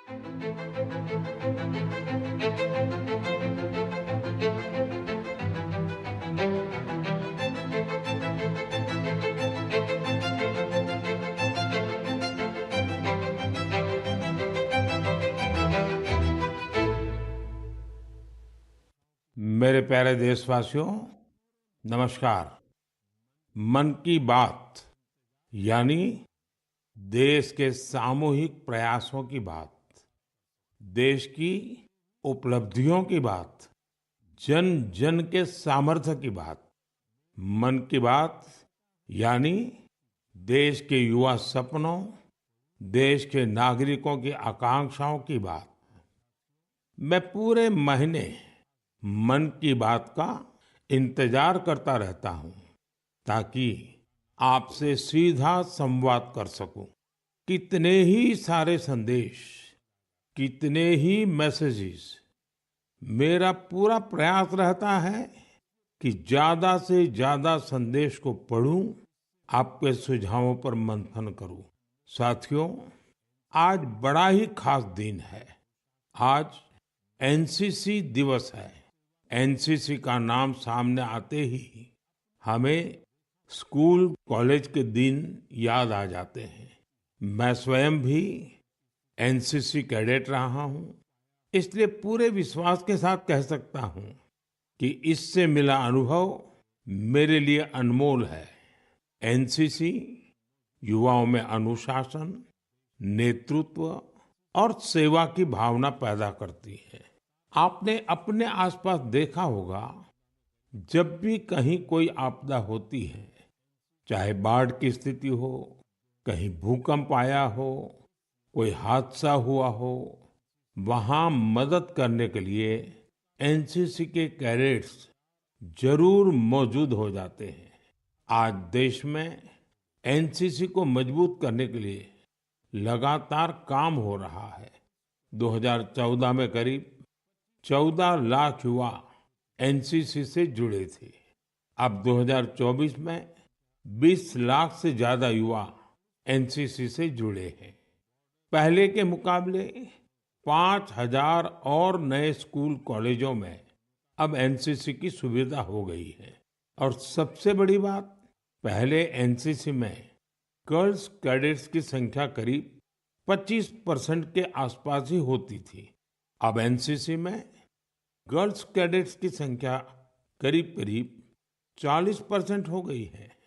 मेरे प्यारे देशवासियों, नमस्कार। मन की बात यानी देश के सामूहिक प्रयासों की बात, देश की उपलब्धियों की बात, जन जन के सामर्थ्य की बात। मन की बात यानी देश के युवा सपनों, देश के नागरिकों की आकांक्षाओं की बात। मैं पूरे महीने मन की बात का इंतजार करता रहता हूं ताकि आपसे सीधा संवाद कर सकूं। कितने ही सारे संदेश, कितने ही मैसेजेस। मेरा पूरा प्रयास रहता है कि ज्यादा से ज्यादा संदेश को पढूं, आपके सुझावों पर मंथन करूं। साथियों, आज बड़ा ही खास दिन है। आज एनसीसी दिवस है। एनसीसी का नाम सामने आते ही हमें स्कूल कॉलेज के दिन याद आ जाते हैं। मैं स्वयं भी एनसीसी कैडेट रहा हूं, इसलिए पूरे विश्वास के साथ कह सकता हूं कि इससे मिला अनुभव मेरे लिए अनमोल है। एनसीसी युवाओं में अनुशासन, नेतृत्व और सेवा की भावना पैदा करती है। आपने अपने आसपास देखा होगा, जब भी कहीं कोई आपदा होती है, चाहे बाढ़ की स्थिति हो, कहीं भूकंप आया हो, कोई हादसा हुआ हो, वहां मदद करने के लिए एनसीसी के कैडेट्स जरूर मौजूद हो जाते हैं। आज देश में एनसीसी को मजबूत करने के लिए लगातार काम हो रहा है। 2014 में करीब 14 लाख युवा एनसीसी से जुड़े थे। अब 2024 में 20 लाख से ज्यादा युवा एनसीसी से जुड़े हैं। पहले के मुकाबले 5,000 और नए स्कूल कॉलेजों में अब एनसीसी की सुविधा हो गई है। और सबसे बड़ी बात, पहले एनसीसी में गर्ल्स कैडेट्स की संख्या करीब 25% के आसपास ही होती थी। अब एनसीसी में गर्ल्स कैडेट्स की संख्या करीब करीब 40% हो गई है।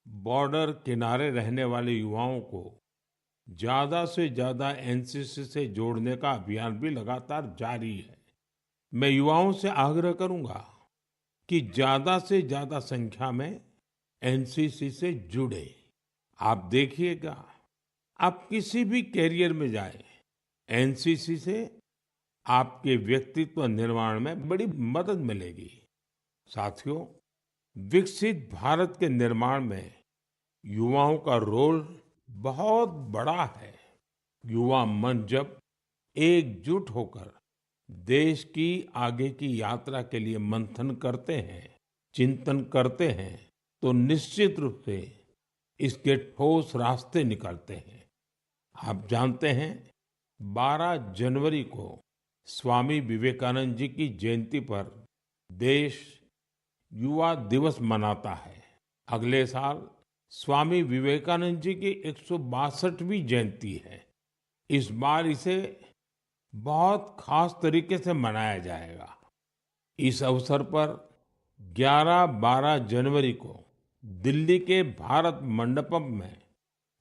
बॉर्डर किनारे रहने वाले युवाओं को ज्यादा से ज्यादा एनसीसी से जोड़ने का अभियान भी लगातार जारी है। मैं युवाओं से आग्रह करूंगा कि ज्यादा से ज्यादा संख्या में एनसीसी से जुड़े। आप देखिएगा, आप किसी भी कैरियर में जाए, एनसीसी से आपके व्यक्तित्व निर्माण में बड़ी मदद मिलेगी। साथियों, विकसित भारत के निर्माण में युवाओं का रोल बहुत बड़ा है। युवा मन जब एकजुट होकर देश की आगे की यात्रा के लिए मंथन करते हैं, चिंतन करते हैं, तो निश्चित रूप से इसके ठोस रास्ते निकलते हैं। आप जानते हैं, 12 जनवरी को स्वामी विवेकानंद जी की जयंती पर देश युवा दिवस मनाता है। अगले साल स्वामी विवेकानंद जी की 162वीं जयंती है। इस बार इसे बहुत खास तरीके से मनाया जाएगा। इस अवसर पर 11-12 जनवरी को दिल्ली के भारत मंडपम में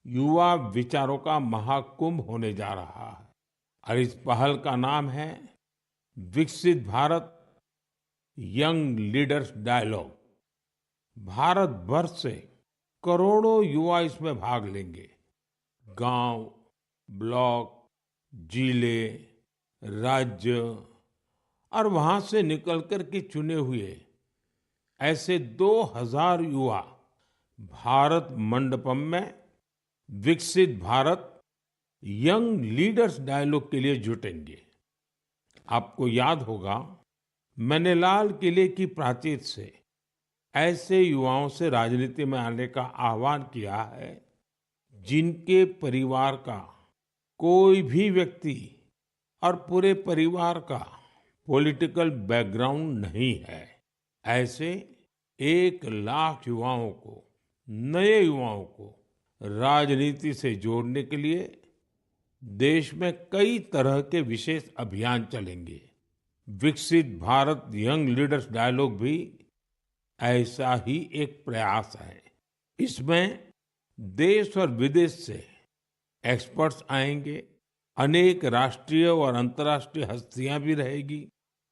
युवा विचारों का महाकुंभ होने जा रहा है। और इस पहल का नाम है Viksit Bharat young leaders dialogue. Bharat भर से करोड़ों युवा इसमें भाग लेंगे। गांव, ब्लॉक, जिले, राज्य और वहां से निकलकर के चुने हुए ऐसे 2000 युवा भारत मंडपम में विकसित भारत यंग लीडर्स डायलॉग के लिए जुटेंगे। आपको याद होगा, मैंने लाल किले की प्राचीर से ऐसे युवाओं से राजनीति में आने का आह्वान किया है जिनके परिवार का कोई भी व्यक्ति और पूरे परिवार का पॉलिटिकल बैकग्राउंड नहीं है, ऐसे 1 लाख युवाओं को, नए युवाओं को राजनीति से जोड़ने के लिए देश में कई तरह के विशेष अभियान चलेंगे। विकसित भारत यंग लीडर्स डायलॉग भी ऐसा ही एक प्रयास है। इसमें देश और विदेश से एक्सपर्ट्स आएंगे, अनेक राष्ट्रीय और अंतर्राष्ट्रीय हस्तियां भी रहेगी।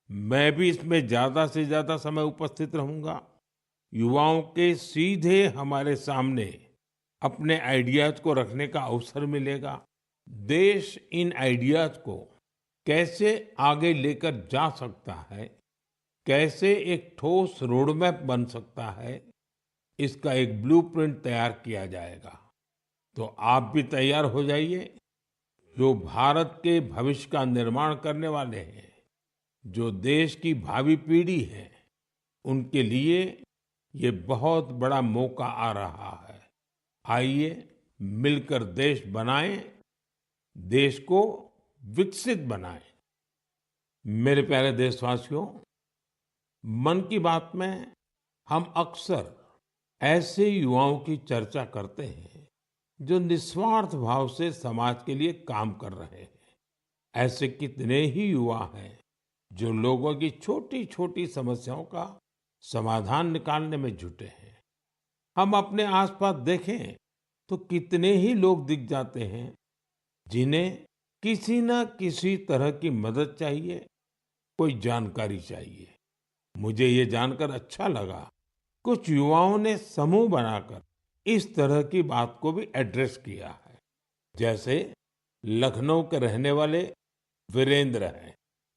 मैं भी इसमें ज्यादा से ज्यादा समय उपस्थित रहूंगा। युवाओं के सीधे हमारे सामने अपने आइडियाज को रखने का अवसर मिलेगा। देश इन आइडियाज को कैसे आगे लेकर जा सकता है, कैसे एक ठोस रोडमैप बन सकता है, इसका एक ब्लूप्रिंट तैयार किया जाएगा। तो आप भी तैयार हो जाइए। जो भारत के भविष्य का निर्माण करने वाले हैं, जो देश की भावी पीढ़ी है, उनके लिए ये बहुत बड़ा मौका आ रहा है। आइए मिलकर देश बनाएं, देश को विकसित बनाएं। मेरे प्यारे देशवासियों, मन की बात में हम अक्सर ऐसे युवाओं की चर्चा करते हैं जो निस्वार्थ भाव से समाज के लिए काम कर रहे हैं। ऐसे कितने ही युवा हैं जो लोगों की छोटी छोटी समस्याओं का समाधान निकालने में जुटे हैं। हम अपने आसपास देखें तो कितने ही लोग दिख जाते हैं जिन्हें किसी न किसी तरह की मदद चाहिए, कोई जानकारी चाहिए। मुझे ये जानकर अच्छा लगा, कुछ युवाओं ने समूह बनाकर इस तरह की बात को भी एड्रेस किया है। जैसे लखनऊ के रहने वाले वीरेंद्र हैं,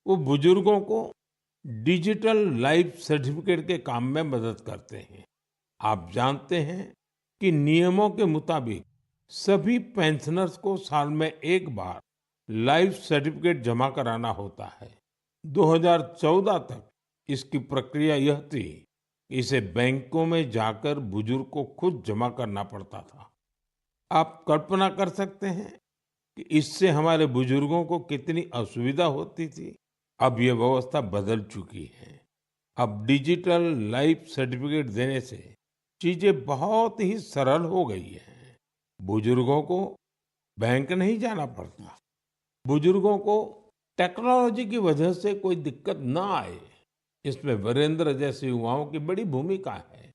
वो बुजुर्गों को डिजिटल लाइफ सर्टिफिकेट के काम में मदद करते हैं। आप जानते हैं कि नियमों के मुताबिक सभी पेंशनर्स को साल में एक बार लाइफ सर्टिफिकेट जमा कराना होता है। 2014 तक इसकी प्रक्रिया यह थी, इसे बैंकों में जाकर बुजुर्ग को खुद जमा करना पड़ता था। आप कल्पना कर सकते हैं कि इससे हमारे बुजुर्गों को कितनी असुविधा होती थी। अब ये व्यवस्था बदल चुकी है। अब डिजिटल लाइफ सर्टिफिकेट देने से चीजें बहुत ही सरल हो गई है। बुजुर्गों को बैंक नहीं जाना पड़ता। बुजुर्गों को टेक्नोलॉजी की वजह से कोई दिक्कत ना आए, इसमें वीरेंद्र जैसे युवाओं की बड़ी भूमिका है।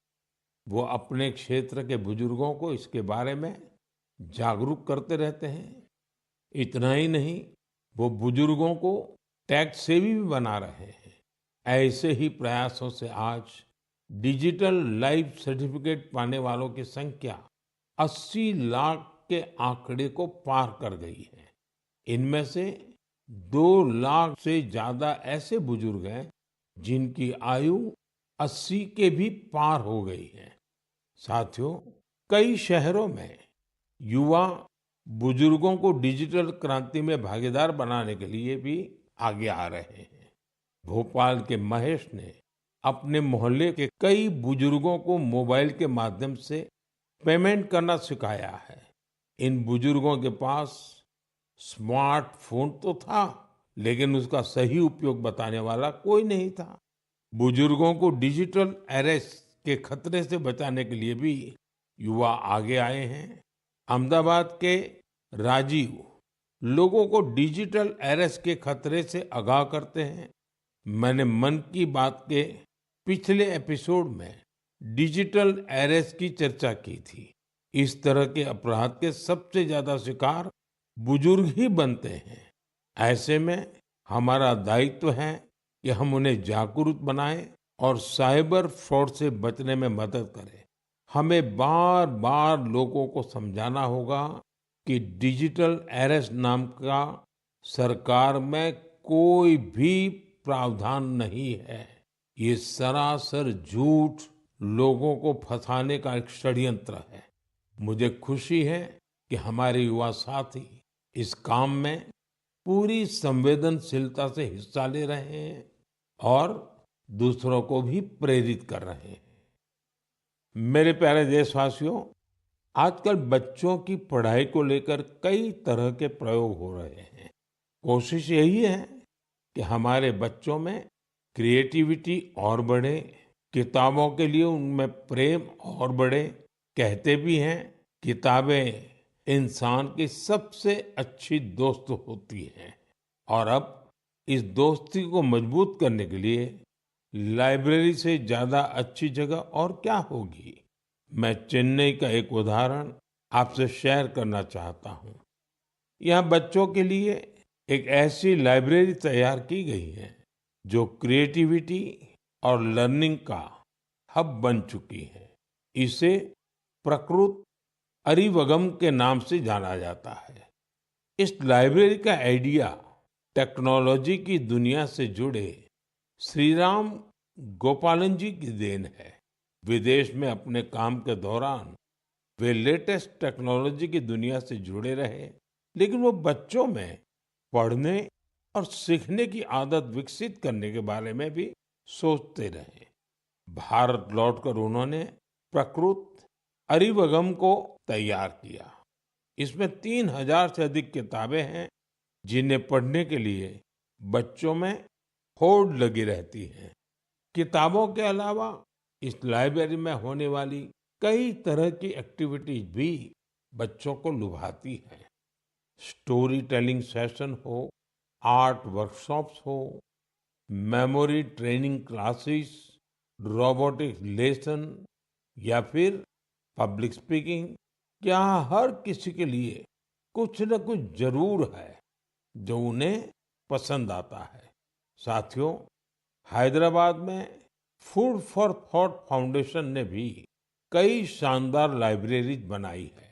वो अपने क्षेत्र के बुजुर्गों को इसके बारे में जागरूक करते रहते हैं। इतना ही नहीं, वो बुजुर्गों को टैक्स सेवी भी बना रहे हैं। ऐसे ही प्रयासों से आज डिजिटल लाइफ सर्टिफिकेट पाने वालों की संख्या 80 लाख के आंकड़े को पार कर गई है। इनमें से 2 लाख से ज्यादा ऐसे बुजुर्ग हैं जिनकी आयु 80 के भी पार हो गई है। साथियों, कई शहरों में युवा बुजुर्गों को डिजिटल क्रांति में भागीदार बनाने के लिए भी आगे आ रहे हैं। भोपाल के महेश ने अपने मोहल्ले के कई बुजुर्गों को मोबाइल के माध्यम से पेमेंट करना सिखाया है। इन बुजुर्गों के पास स्मार्टफोन तो था, लेकिन उसका सही उपयोग बताने वाला कोई नहीं था। बुजुर्गों को डिजिटल अरेस्ट के खतरे से बचाने के लिए भी युवा आगे आए हैं। अहमदाबाद के राजीव लोगों को डिजिटल अरेस्ट के खतरे से आगाह करते हैं। मैंने मन की बात के पिछले एपिसोड में डिजिटल अरेस्ट की चर्चा की थी। इस तरह के अपराध के सबसे ज्यादा शिकार बुजुर्ग ही बनते हैं। ऐसे में हमारा दायित्व है कि हम उन्हें जागरूक बनाएं और साइबर फ्रॉड से बचने में मदद करें। हमें बार बार लोगों को समझाना होगा कि डिजिटल अरेस्ट नाम का सरकार में कोई भी प्रावधान नहीं है। ये सरासर झूठ, लोगों को फंसाने का एक षड्यंत्र है। मुझे खुशी है कि हमारे युवा साथी इस काम में पूरी संवेदनशीलता से हिस्सा ले रहे हैं और दूसरों को भी प्रेरित कर रहे हैं। मेरे प्यारे देशवासियों, आजकल बच्चों की पढ़ाई को लेकर कई तरह के प्रयोग हो रहे हैं। कोशिश यही है कि हमारे बच्चों में क्रिएटिविटी और बढ़े, किताबों के लिए उनमें प्रेम और बढ़े। कहते भी हैं, किताबें इंसान की सबसे अच्छी दोस्त होती हैं। और अब इस दोस्ती को मजबूत करने के लिए लाइब्रेरी से ज्यादा अच्छी जगह और क्या होगी। मैं चेन्नई का एक उदाहरण आपसे शेयर करना चाहता हूँ। यहाँ बच्चों के लिए एक ऐसी लाइब्रेरी तैयार की गई है जो क्रिएटिविटी और लर्निंग का हब बन चुकी है। इसे प्रकृत अरिवगम के नाम से जाना जाता है। इस लाइब्रेरी का आइडिया टेक्नोलॉजी की दुनिया से जुड़े श्रीराम गोपालन जी की देन है। विदेश में अपने काम के दौरान वे लेटेस्ट टेक्नोलॉजी की दुनिया से जुड़े रहे, लेकिन वो बच्चों में पढ़ने और सीखने की आदत विकसित करने के बारे में भी सोचते रहे। भारत लौटकर उन्होंने प्रकृत अरिवगम को तैयार किया। इसमें 3,000 से अधिक किताबें हैं जिन्हें पढ़ने के लिए बच्चों में होड़ लगी रहती है। किताबों के अलावा इस लाइब्रेरी में होने वाली कई तरह की एक्टिविटीज भी बच्चों को लुभाती हैं। स्टोरी टेलिंग सेशन हो, आर्ट वर्कशॉप्स हो, memory training classes, robotic lesson या फिर पब्लिक स्पीकिंग, यहाँ हर किसी के लिए कुछ न कुछ जरूर है जो उन्हें पसंद आता है। साथियों, हैदराबाद में फूड फॉर थॉट फाउंडेशन ने भी कई शानदार लाइब्रेरीज बनाई है।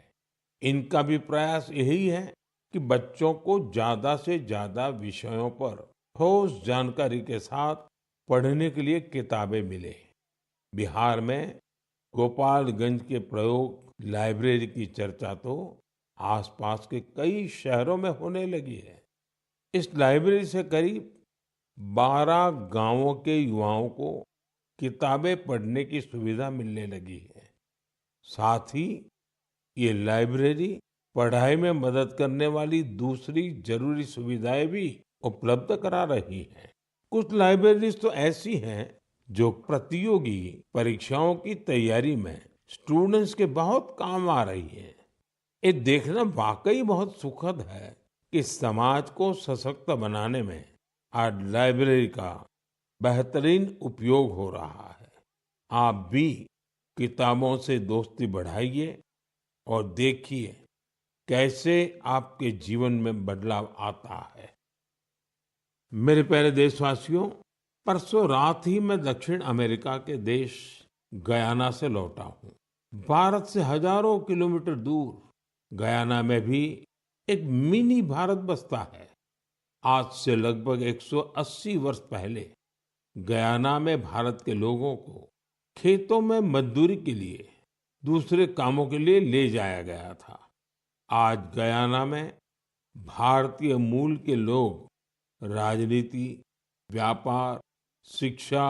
इनका भी प्रयास यही है कि बच्चों को ज्यादा से ज्यादा विषयों पर ठोस जानकारी के साथ पढ़ने के लिए किताबें मिले। बिहार में गोपालगंज के प्रयोग लाइब्रेरी की चर्चा तो आसपास के कई शहरों में होने लगी है। इस लाइब्रेरी से करीब 12 गांवों के युवाओं को किताबें पढ़ने की सुविधा मिलने लगी है। साथ ही ये लाइब्रेरी पढ़ाई में मदद करने वाली दूसरी जरूरी सुविधाएं भी उपलब्ध करा रही है। कुछ लाइब्रेरीज तो ऐसी हैं जो प्रतियोगी परीक्षाओं की तैयारी में स्टूडेंट्स के बहुत काम आ रही है। ये देखना वाकई बहुत सुखद है कि समाज को सशक्त बनाने में आज लाइब्रेरी का बेहतरीन उपयोग हो रहा है। आप भी किताबों से दोस्ती बढ़ाइए और देखिए कैसे आपके जीवन में बदलाव आता है। मेरे प्यारे देशवासियों, परसों रात ही मैं दक्षिण अमेरिका के देश गयाना से लौटा हूँ। भारत से हजारों किलोमीटर दूर गयाना में भी एक मिनी भारत बसता है। आज से लगभग 180 वर्ष पहले गयाना में भारत के लोगों को खेतों में मजदूरी के लिए, दूसरे कामों के लिए ले जाया गया था। आज गयाना में भारतीय मूल के लोग राजनीति, व्यापार, शिक्षा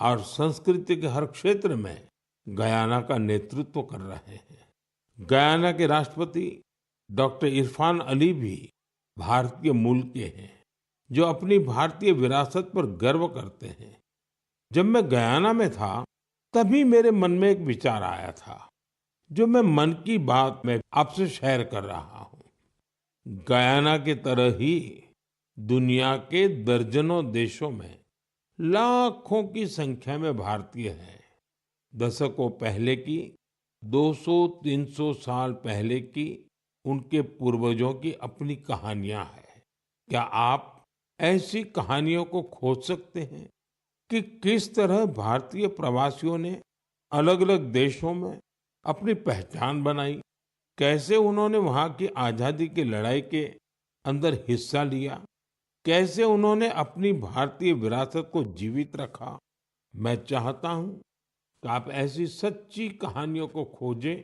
और संस्कृति के हर क्षेत्र में गयाना का नेतृत्व कर रहे हैं। गयाना के राष्ट्रपति डॉक्टर इरफान अली भी भारतीय मूल के हैं, जो अपनी भारतीय विरासत पर गर्व करते हैं। जब मैं गयाना में था, तभी मेरे मन में एक विचार आया था, जो मैं मन की बात में आपसे शेयर कर रहा हूँ। गयाना की तरह ही दुनिया के दर्जनों देशों में लाखों की संख्या में भारतीय हैं। दशकों पहले की, 200-300 साल पहले की उनके पूर्वजों की अपनी कहानियां हैं। क्या आप ऐसी कहानियों को खोज सकते हैं कि किस तरह भारतीय प्रवासियों ने अलग अलग देशों में अपनी पहचान बनाई, कैसे उन्होंने वहां की आजादी की लड़ाई के अंदर हिस्सा लिया, कैसे उन्होंने अपनी भारतीय विरासत को जीवित रखा। मैं चाहता हूं कि आप ऐसी सच्ची कहानियों को खोजें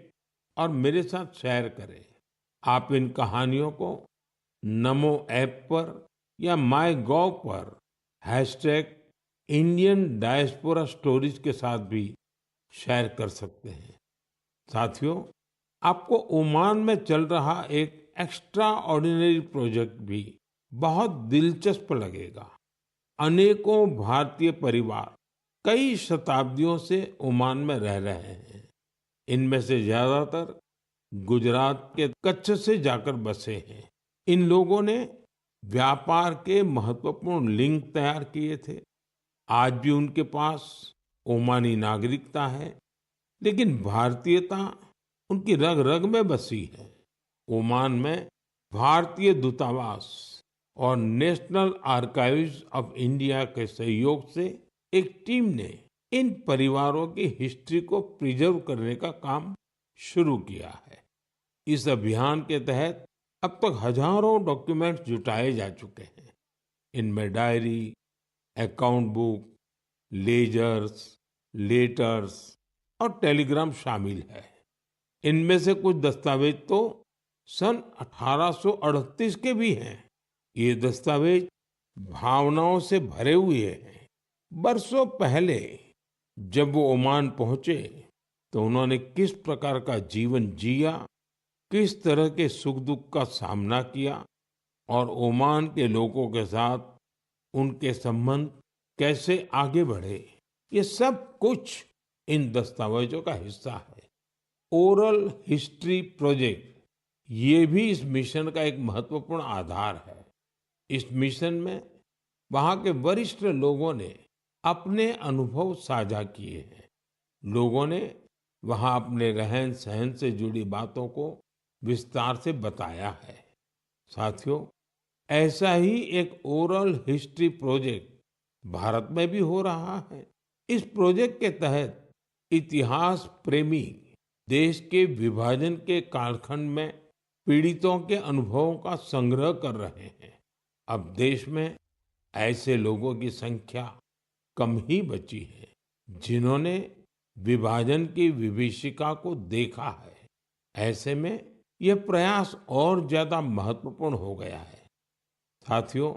और मेरे साथ शेयर करें। आप इन कहानियों को नमो ऐप पर या माय गॉव पर इंडियन डायस्पोरा स्टोरीज के साथ भी शेयर कर सकते हैं। साथियों, आपको ओमान में चल रहा एक एक्स्ट्रा ऑर्डिनरी प्रोजेक्ट भी बहुत दिलचस्प लगेगा। अनेकों भारतीय परिवार कई शताब्दियों से ओमान में रह रहे हैं। इनमें से ज्यादातर गुजरात के कच्छ से जाकर बसे हैं। इन लोगों ने व्यापार के महत्वपूर्ण लिंक तैयार किए थे। आज भी उनके पास ओमानी नागरिकता है, लेकिन भारतीयता उनकी रग रग में बसी है। ओमान में भारतीय दूतावास और नेशनल आर्काइव्स ऑफ इंडिया के सहयोग से एक टीम ने इन परिवारों की हिस्ट्री को प्रिजर्व करने का काम शुरू किया है। इस अभियान के तहत अब तक हजारों डॉक्यूमेंट्स जुटाए जा चुके हैं। इनमें diary, account book, ledgers, letters और टेलीग्राम शामिल है। इनमें से कुछ दस्तावेज तो सन 1838 के भी हैं। ये दस्तावेज भावनाओं से भरे हुए हैं। बरसों पहले जब वो ओमान पहुंचे तो उन्होंने किस प्रकार का जीवन जिया, किस तरह के सुख दुख का सामना किया और ओमान के लोगों के साथ उनके संबंध कैसे आगे बढ़े, ये सब कुछ इन दस्तावेजों का हिस्सा है। ओरल हिस्ट्री प्रोजेक्ट ये भी इस मिशन का एक महत्वपूर्ण आधार है। इस मिशन में वहाँ के वरिष्ठ लोगों ने अपने अनुभव साझा किए हैं। लोगों ने वहाँ अपने रहन सहन से जुड़ी बातों को विस्तार से बताया है। साथियों, ऐसा ही एक ओरल हिस्ट्री प्रोजेक्ट भारत में भी हो रहा है। इस प्रोजेक्ट के तहत इतिहास प्रेमी देश के विभाजन के कालखंड में पीड़ितों के अनुभवों का संग्रह कर रहे हैं। अब देश में ऐसे लोगों की संख्या कम ही बची है जिन्होंने विभाजन की विभीषिका को देखा है। ऐसे में यह प्रयास और ज्यादा महत्वपूर्ण हो गया है। साथियों,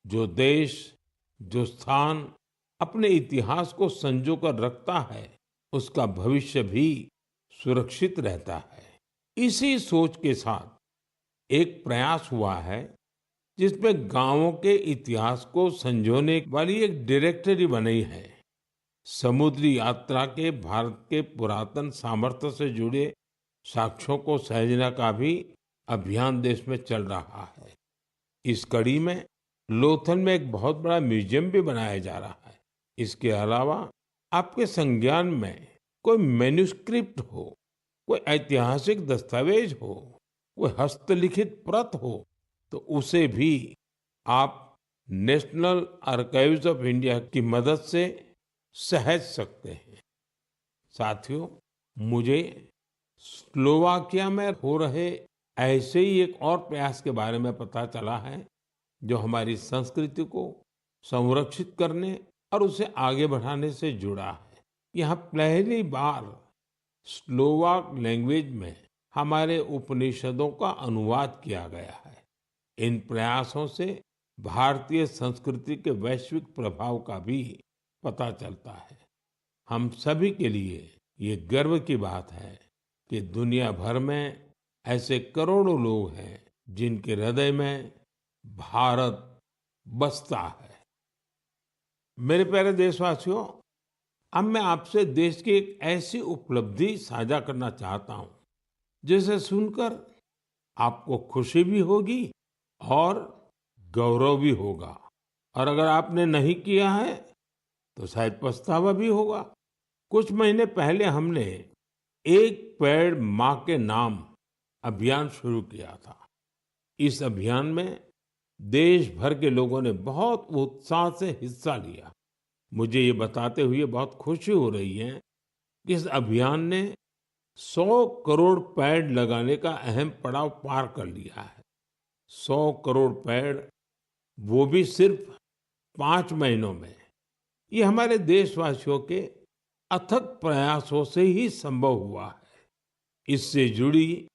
जो देश, जो स्थान अपने इतिहास को संजो कर रखता है, उसका भविष्य भी सुरक्षित रहता है। इसी सोच के साथ एक प्रयास हुआ है जिसमें गांवों के इतिहास को संजोने वाली एक डायरेक्टरी बनी है। समुद्री यात्रा के भारत के पुरातन सामर्थ्य से जुड़े साक्ष्यों को सहेजने का भी अभियान देश में चल रहा है। इस कड़ी में लोथल में एक बहुत बड़ा म्यूजियम भी बनाया जा रहा है। इसके अलावा आपके संज्ञान में कोई मैन्युस्क्रिप्ट हो, कोई ऐतिहासिक दस्तावेज हो, कोई हस्तलिखित प्रत हो, तो उसे भी आप नेशनल आर्काइव्स ऑफ इंडिया की मदद से सहेज सकते हैं। साथियों, मुझे स्लोवाकिया में हो रहे ऐसे ही एक और प्रयास के बारे में पता चला है जो हमारी संस्कृति को संरक्षित करने और उसे आगे बढ़ाने से जुड़ा है। यहाँ पहली बार स्लोवाक लैंग्वेज में हमारे उपनिषदों का अनुवाद किया गया है। इन प्रयासों से भारतीय संस्कृति के वैश्विक प्रभाव का भी पता चलता है। हम सभी के लिए ये गर्व की बात है कि दुनिया भर में ऐसे करोड़ों लोग हैं जिनके हृदय में भारत बसता है। मेरे प्यारे देशवासियों, अब मैं आपसे देश की एक ऐसी उपलब्धि साझा करना चाहता हूं जिसे सुनकर आपको खुशी भी होगी और गौरव भी होगा। और अगर आपने नहीं किया है तो शायद पछतावा भी होगा। कुछ महीने पहले हमने एक पेड़ माँ के नाम अभियान शुरू किया था। इस अभियान में देश भर के लोगों ने बहुत उत्साह से हिस्सा लिया। मुझे ये बताते हुए बहुत खुशी हो रही है कि इस अभियान ने 100 करोड़ पेड़ लगाने का अहम पड़ाव पार कर लिया है। 100 करोड़ पेड़, वो भी सिर्फ 5 महीनों में। ये हमारे देशवासियों के अथक प्रयासों से ही संभव हुआ है। इससे जुड़ी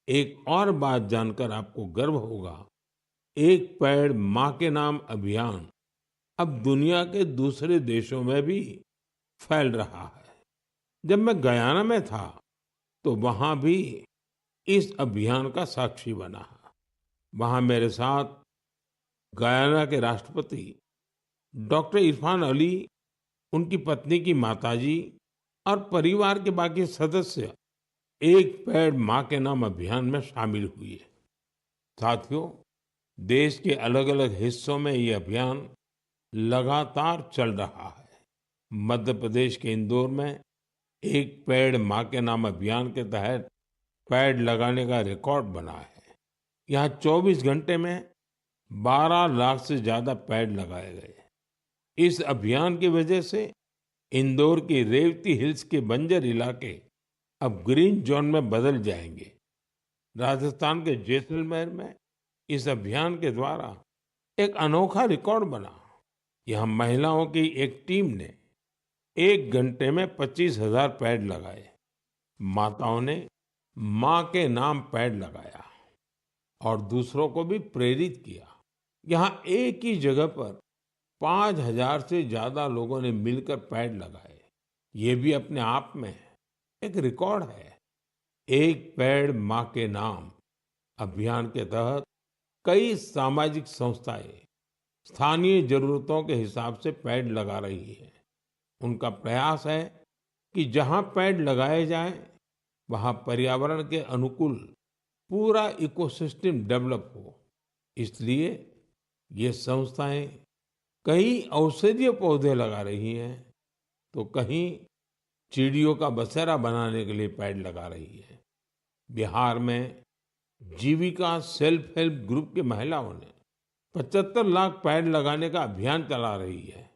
एक और बात जानकर आपको गर्व होगा। एक पेड़ माँ के नाम अभियान अब दुनिया के दूसरे देशों में भी फैल रहा है। जब मैं गयाना में था तो वहां भी इस अभियान का साक्षी बना। वहां मेरे साथ गयाना के राष्ट्रपति डॉक्टर इरफान अली, उनकी पत्नी की माताजी और परिवार के बाकी सदस्य एक पेड़ मां के नाम अभियान में शामिल हुए। साथियों, देश के अलग अलग हिस्सों में ये अभियान लगातार चल रहा है। मध्य प्रदेश के इंदौर में एक पेड़ मां के नाम अभियान के तहत पेड़ लगाने का रिकॉर्ड बना है। यहाँ 24 घंटे में 12 लाख से ज्यादा पेड़ लगाए गए। इस अभियान की वजह से इंदौर की रेवती हिल्स के बंजर इलाके अब ग्रीन जोन में बदल जाएंगे। राजस्थान के जैसलमेर में इस अभियान के द्वारा एक अनोखा रिकॉर्ड बना। यहाँ महिलाओं की एक टीम ने 1 घंटे में 25,000 पेड़ लगाए। माताओं ने माँ के नाम पेड़ लगाया और दूसरों को भी प्रेरित किया। यहाँ एक ही जगह पर 5,000 से ज्यादा लोगों ने मिलकर पेड़ लगाए। ये भी अपने आप में एक रिकॉर्ड है। एक पेड़ माँ के नाम अभियान के तहत कई सामाजिक संस्थाएं स्थानीय जरूरतों के हिसाब से पेड़ लगा रही है। उनका प्रयास है कि जहां पेड़ लगाए जाएं, वहां पर्यावरण के अनुकूल पूरा इकोसिस्टम डेवलप हो। इसलिए ये संस्थाएं कहीं औषधीय पौधे लगा रही हैं, तो कहीं चिड़ियों का बसेरा बनाने के लिए पेड़ लगा रही है। बिहार में जीविका सेल्फ हेल्प ग्रुप की महिलाओं ने 75 लाख पेड़ लगाने का अभियान चला रही है।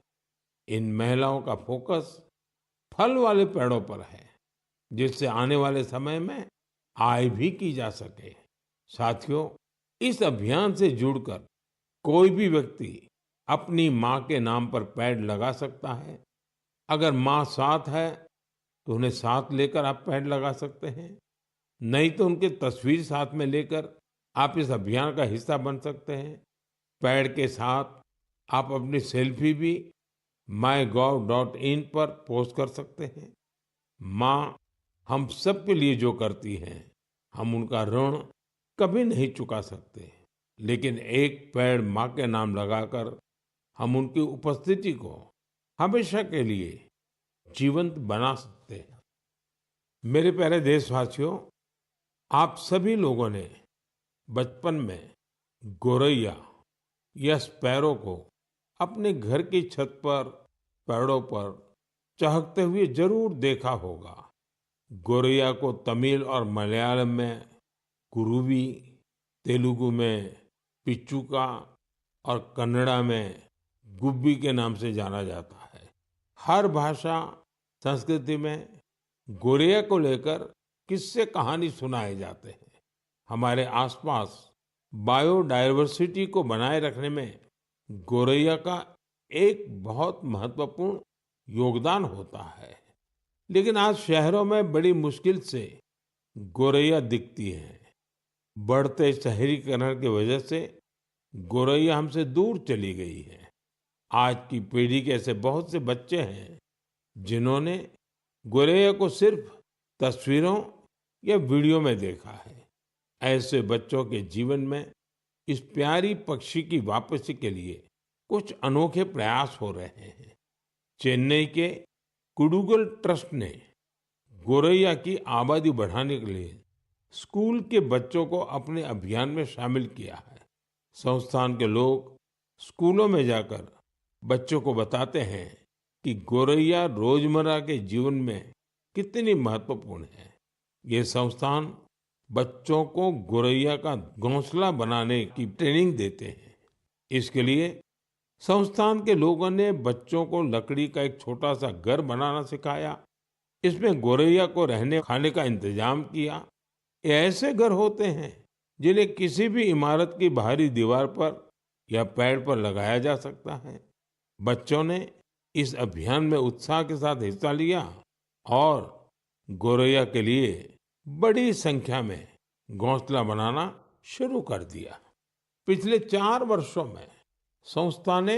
इन महिलाओं का फोकस फल वाले पेड़ों पर है, जिससे आने वाले समय में आय भी की जा सके। साथियों, इस अभियान से जुड़कर कोई भी व्यक्ति अपनी माँ के नाम पर पेड़ लगा सकता है। अगर माँ साथ है तो उन्हें साथ लेकर आप पेड़ लगा सकते हैं। नहीं तो उनकी तस्वीर साथ में लेकर आप इस अभियान का हिस्सा बन सकते हैं। पेड़ के साथ आप अपनी सेल्फी भी mygov.in पर पोस्ट कर सकते हैं। माँ हम सब के लिए जो करती हैं, हम उनका ऋण कभी नहीं चुका सकते, लेकिन एक पेड़ माँ के नाम लगाकर हम उनकी उपस्थिति को हमेशा के लिए जीवंत बना सकते हैं। मेरे प्यारे देशवासियों, आप सभी लोगों ने बचपन में गोरैया या स्पैरो को अपने घर की छत पर, पेड़ों पर चहकते हुए जरूर देखा होगा। गोरैया को तमिल और मलयालम में कुरुवी, तेलुगु में पिच्चुका और कन्नड़ा में गुब्बी के नाम से जाना जाता है। हर भाषा, संस्कृति में गोरैया को लेकर किस्से कहानी सुनाए जाते हैं। हमारे आसपास बायोडायवर्सिटी को बनाए रखने में गोरैया का एक बहुत महत्वपूर्ण योगदान होता है। लेकिन आज शहरों में बड़ी मुश्किल से गोरैया दिखती है। बढ़ते शहरीकरण की वजह से गोरैया हमसे दूर चली गई है। आज की पीढ़ी के ऐसे बहुत से बच्चे हैं जिन्होंने गोरैया को सिर्फ तस्वीरों या वीडियो में देखा है। ऐसे बच्चों के जीवन में इस प्यारी पक्षी की वापसी के लिए कुछ अनोखे प्रयास हो रहे हैं। चेन्नई के कुडुगल ट्रस्ट ने गोरैया की आबादी बढ़ाने के लिए स्कूल के बच्चों को अपने अभियान में शामिल किया है। संस्थान के लोग स्कूलों में जाकर बच्चों को बताते हैं कि गोरैया रोजमर्रा के जीवन में कितनी महत्वपूर्ण है। ये संस्थान बच्चों को गोरैया का घोंसला बनाने की ट्रेनिंग देते हैं। इसके लिए संस्थान के लोगों ने बच्चों को लकड़ी का एक छोटा सा घर बनाना सिखाया। इसमें गोरैया को रहने खाने का इंतजाम किया। ये ऐसे घर होते हैं जिन्हें किसी भी इमारत की बाहरी दीवार पर या पेड़ पर लगाया जा सकता है। बच्चों ने इस अभियान में उत्साह के साथ हिस्सा लिया और गोरैया के लिए बड़ी संख्या में घोंसला बनाना शुरू कर दिया। पिछले 4 वर्षों में संस्था ने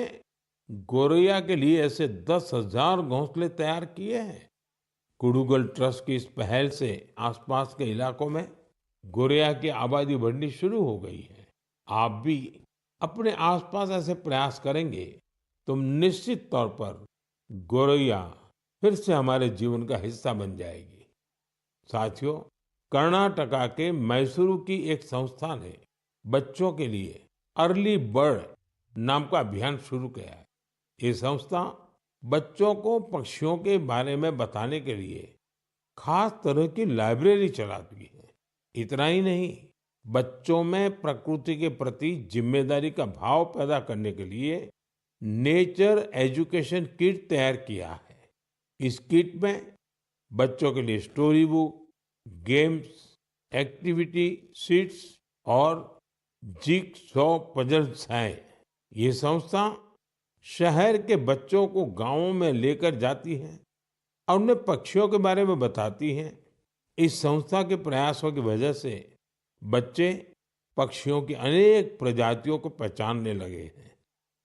गोरैया के लिए ऐसे 10,000 घोंसले तैयार किए हैं। कुडुगल ट्रस्ट की इस पहल से आसपास के इलाकों में गोरैया की आबादी बढ़नी शुरू हो गई है। आप भी अपने आसपास ऐसे प्रयास करेंगे तो निश्चित तौर पर गोरैया फिर से हमारे जीवन का हिस्सा बन जाएगी। साथियों, कर्नाटका के मैसूरू की एक संस्था ने बच्चों के लिए अर्ली बर्ड नाम का अभियान शुरू किया है। ये संस्था बच्चों को पक्षियों के बारे में बताने के लिए खास तरह की लाइब्रेरी चलाती है। इतना ही नहीं, बच्चों में प्रकृति के प्रति जिम्मेदारी का भाव पैदा करने के लिए नेचर एजुकेशन किट तैयार किया है। इस किट में बच्चों के लिए story book, games, activity sheets और जिगसॉ पजल्स हैं। ये संस्था शहर के बच्चों को गांवों में लेकर जाती है और उन्हें पक्षियों के बारे में बताती है। इस संस्था के प्रयासों की वजह से बच्चे पक्षियों की अनेक प्रजातियों को पहचानने लगे हैं।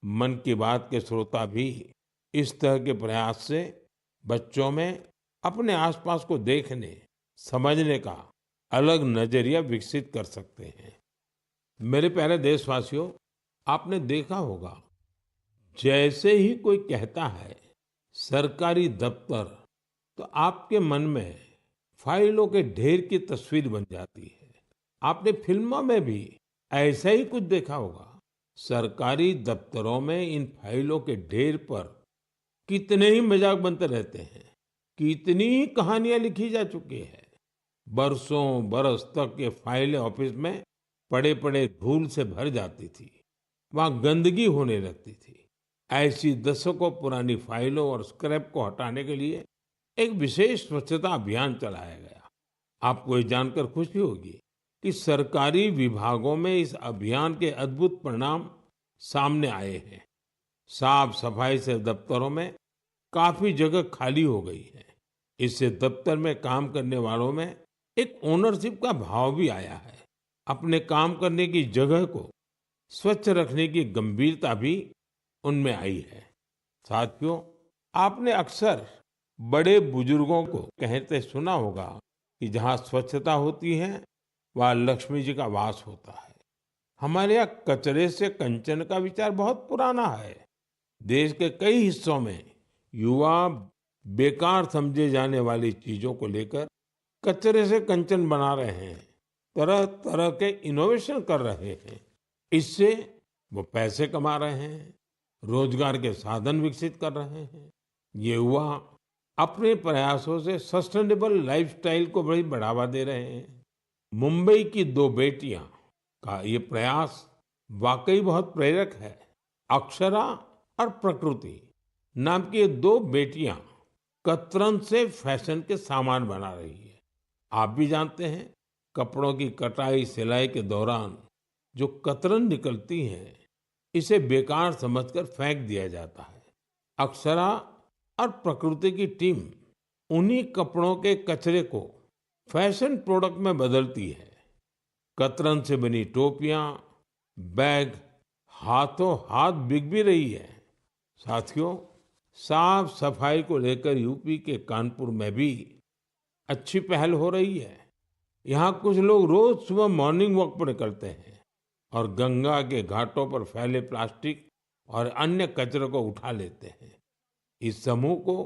मन की बात के श्रोता भी इस तरह के प्रयास से बच्चों में अपने आसपास को देखने, समझने का अलग नजरिया विकसित कर सकते हैं। मेरे प्यारे देशवासियों, आपने देखा होगा, जैसे ही कोई कहता है सरकारी दफ्तर, तो आपके मन में फाइलों के ढेर की तस्वीर बन जाती है। आपने फिल्मों में भी ऐसा ही कुछ देखा होगा। सरकारी दफ्तरों में इन फाइलों के ढेर पर कितने ही मजाक बनते रहते हैं, कितनी ही कहानियां लिखी जा चुकी है। बरसों बरस तक ये फाइलें ऑफिस में पड़े पड़े धूल से भर जाती थी, वहां गंदगी होने लगती थी। ऐसी दशकों पुरानी फाइलों और स्क्रैप को हटाने के लिए एक विशेष स्वच्छता अभियान चलाया गया। आपको ये जानकर खुशी होगी कि सरकारी विभागों में इस अभियान के अद्भुत परिणाम सामने आए हैं। साफ सफाई से दफ्तरों में काफी जगह खाली हो गई है। इससे दफ्तर में काम करने वालों में एक ओनरशिप का भाव भी आया है। अपने काम करने की जगह को स्वच्छ रखने की गंभीरता भी उनमें आई है। साथियों, आपने अक्सर बड़े बुजुर्गों को कहते सुना होगा कि जहाँ स्वच्छता होती है वहाँ लक्ष्मी जी का वास होता है। हमारे यहाँ कचरे से कंचन का विचार बहुत पुराना है। देश के कई हिस्सों में युवा बेकार समझे जाने वाली चीजों को लेकर कचरे से कंचन बना रहे हैं, तरह तरह के इनोवेशन कर रहे हैं। इससे वो पैसे कमा रहे हैं, रोजगार के साधन विकसित कर रहे हैं। ये युवा अपने प्रयासों से सस्टेनेबल लाइफस्टाइल को बड़ी बढ़ावा दे रहे हैं। मुंबई की दो बेटियां का ये प्रयास वाकई बहुत प्रेरक है। अक्षरा और प्रकृति नाम की ये दो बेटियां कतरन से फैशन के सामान बना रही है। आप भी जानते हैं, कपड़ों की कटाई सिलाई के दौरान जो कतरन निकलती है, इसे बेकार समझकर फेंक दिया जाता है। अक्षरा और प्रकृति की टीम उन्हीं कपड़ों के कचरे को फैशन प्रोडक्ट में बदलती है। कतरन से बनी टोपियां, बैग हाथों हाथ बिक भी रही है। साथियों, साफ सफाई को लेकर यूपी के कानपुर में भी अच्छी पहल हो रही है। यहाँ कुछ लोग रोज सुबह मॉर्निंग वॉक पर निकलते हैं और गंगा के घाटों पर फैले प्लास्टिक और अन्य कचरे को उठा लेते हैं। इस समूह को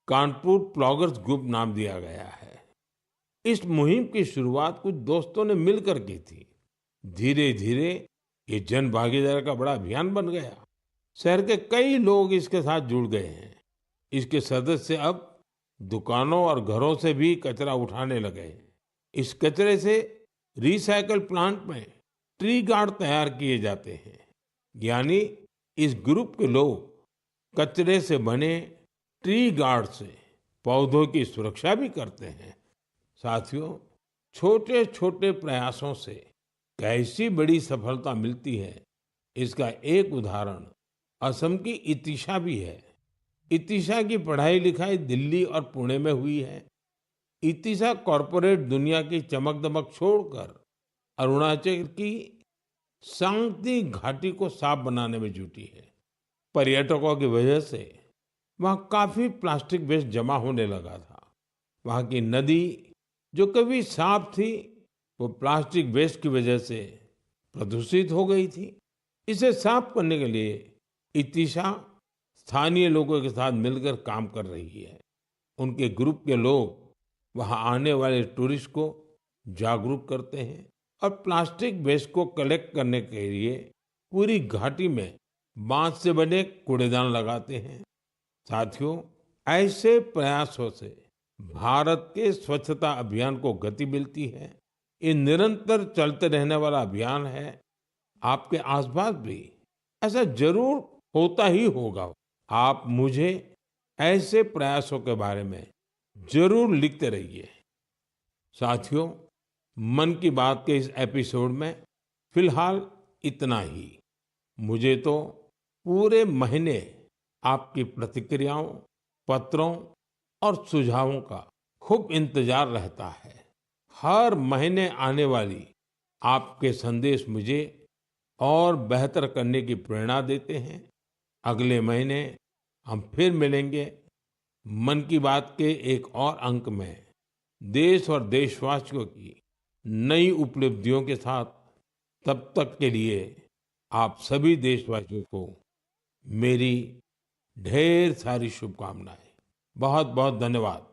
कानपुर प्लॉगर्स ग्रुप नाम दिया गया है। इस मुहिम की शुरुआत कुछ दोस्तों ने मिलकर की थी। धीरे धीरे ये जन भागीदारी का बड़ा अभियान बन गया। शहर के कई लोग इसके साथ जुड़ गए हैं। इसके सदस्य अब दुकानों और घरों से भी कचरा उठाने लगे हैं। इस कचरे से रिसाइकल प्लांट में ट्री गार्ड तैयार किए जाते हैं। यानी इस ग्रुप के लोग कचरे से बने ट्री गार्ड से पौधों की सुरक्षा भी करते हैं। साथियों, छोटे छोटे प्रयासों से कैसी बड़ी सफलता मिलती है, इसका एक उदाहरण असम की इतिशा भी है। इतिशा की पढ़ाई लिखाई दिल्ली और पुणे में हुई है। इतिशा कॉरपोरेट दुनिया की चमक दमक छोड़कर अरुणाचल की सांगती घाटी को साफ बनाने में जुटी है। पर्यटकों की वजह से वहां काफी प्लास्टिक वेस्ट जमा होने लगा था। वहां की नदी जो कभी साफ थी, वो प्लास्टिक वेस्ट की वजह से प्रदूषित हो गई थी। इसे साफ करने के लिए इतिशा स्थानीय लोगों के साथ मिलकर काम कर रही है। उनके ग्रुप के लोग वहां आने वाले टूरिस्ट को जागरूक करते हैं और प्लास्टिक वेस्ट को कलेक्ट करने के लिए पूरी घाटी में बांस से बने कूड़ेदान लगाते हैं। साथियों, ऐसे प्रयासों से भारत के स्वच्छता अभियान को गति मिलती है। ये निरंतर चलते रहने वाला अभियान है। आपके आसपास भी ऐसा जरूर होता ही होगा। आप मुझे ऐसे प्रयासों के बारे में जरूर लिखते रहिए। साथियों, मन की बात के इस एपिसोड में फिलहाल इतना ही। मुझे तो पूरे महीने आपकी प्रतिक्रियाओं, पत्रों और सुझावों का खूब इंतजार रहता है। हर महीने आने वाली आपके संदेश मुझे और बेहतर करने की प्रेरणा देते हैं। अगले महीने हम फिर मिलेंगे मन की बात के एक और अंक में, देश और देशवासियों की नई उपलब्धियों के साथ। तब तक के लिए आप सभी देशवासियों को मेरी ढेर सारी शुभकामनाएं। बहुत बहुत धन्यवाद।